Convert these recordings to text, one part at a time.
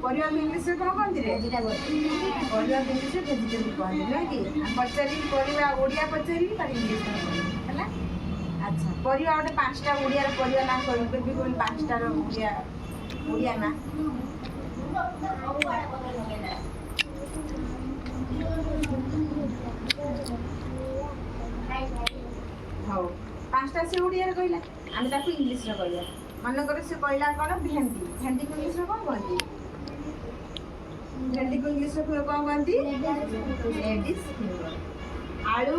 ପରିବା ଇଂଲିଶ ରେ କଣ କହନ୍ତି ରେ? ପରିବା ଇଂଲିଶ ରେ ଭେଜିଟେବୁଲ କହନ୍ତି ନୁହେଁ କି? ପଚାରି ପରିବା ଓଡ଼ିଆ ପଚାରିବି ତାର ଇଂଲିଶ ହେଲା। ଆଚ୍ଛା ପରିବା ଗୋଟେ 5ଟା ଓଡ଼ିଆର ପରିବା ନାଁ କହିବି କହିଲି 5ଟାର ଓଡ଼ିଆ ନାଁ। ହଉ 5ଟା ସେ ଓଡ଼ିଆରେ କହିଲା ଆମେ ତାକୁ ଇଂଲିଶରେ କହିବା। ମନେକର ସେ କହିଲା କ'ଣ ଭେଣ୍ଡି ଭେଣ୍ଡିକୁ ଇଂଲିଶରେ କ'ଣ କହନ୍ତି? ଭେଣ୍ଡିକୁ ଇଂଲିଶରେ କ'ଣ କହନ୍ତି? Ladies finger. ଆଳୁ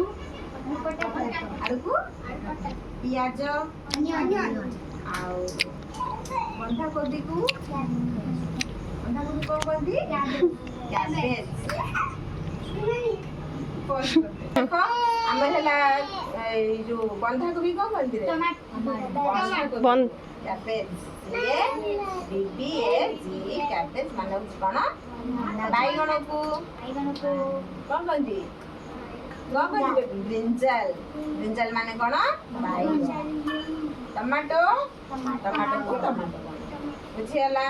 ଆଳୁକୁ ପିଆଜ ଆଉ ବନ୍ଧାକୋବିକୁ କ'ଣ କହନ୍ତି? କ୍ୟାବେଜ। ଦେଖ ଆମର ହେଲା ଏଇ ଯୋଉ ବନ୍ଧାକୋବି କ'ଣ କହନ୍ତି ରେ? କ୍ୟାବେଜ। କ୍ୟାବେଜ ମାନେ ହଉଛି କ'ଣ? ବାଇଗଣକୁ କ'ଣ କହନ୍ତି? ବ୍ରିଞ୍ଜାଲ। ବ୍ରିଞ୍ଜାଲ ମାନେ କ'ଣ? ବାଇଗଣ। ଟମାଟୋ ଟମାଟୋକୁ ଟମାଟୋ ବୁଝିଗଲା।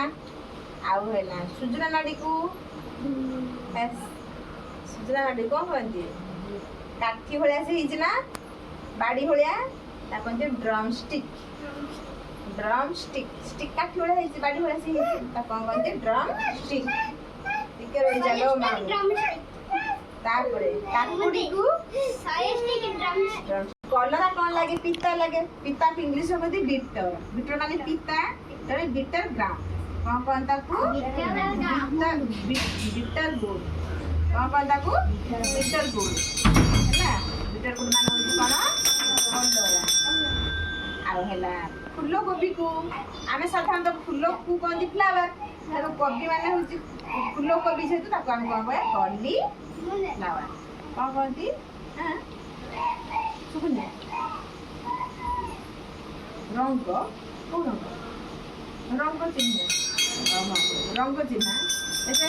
ଆଉ ହେଲା ସୁଜନା ନାଡ଼ିକୁ ସୁଜନା ନାଡ଼ି କ'ଣ କହନ୍ତି? କାଠି ଭଳିଆ ସେ ହେଇଛି ନା ବାଡ଼ି ଭଳିଆ ତାକୁ କହନ୍ତି drum stick. Drum stick stick କାଠି ଭଳିଆ ହେଇଛି ବାଡ଼ି ଭଳିଆ ସେ ହେଇଛି ତାକୁ କ'ଣ କହନ୍ତି? Drum stick. ଟିକେ ରହିଯାଲୋ ମା। ତାପରେ କାକୁଡ଼ିକୁ କଲରା କ'ଣ ଲାଗେ? ପିତା ଲାଗେ। ପିତା ଇଂଲିଶ କହନ୍ତି ବିଟର। ବିଟର ମାନେ ପିତା ବିଟର ଗ୍ରାଉଣ୍ଡ। କ'ଣ କହନ୍ତି ତାକୁ? ବିଟର ଗୁଡ୍। କ'ଣ କହନ୍ତି ତାକୁ? ବିଟର ଗୁଡ୍ ହେଲା। ବିଟର ଗୁଡ୍ ମାନେ ହଉଛି କ'ଣ? କଲରା। ଆଉ ହେଲା ଫୁଲକୋବିକୁ ଆମେ ସାଧାରଣତଃ ଫୁଲକୁ କହନ୍ତି ଫ୍ଲାୱାର। ତାକୁ କୋବି ମାନେ ହଉଛି ଫୁଲକୋବି ଯେହେତୁ ତାକୁ ଆମେ କ'ଣ କହିବା? କଲି ଫ୍ଲାୱାର। କ'ଣ କହନ୍ତି? ଶୁଭୁନି? ରଙ୍ଗ କୋଉ ରଙ୍ଗ? ରଙ୍ଗ ଚିହ୍ନ। ରଙ୍ଗ ଚିହ୍ନ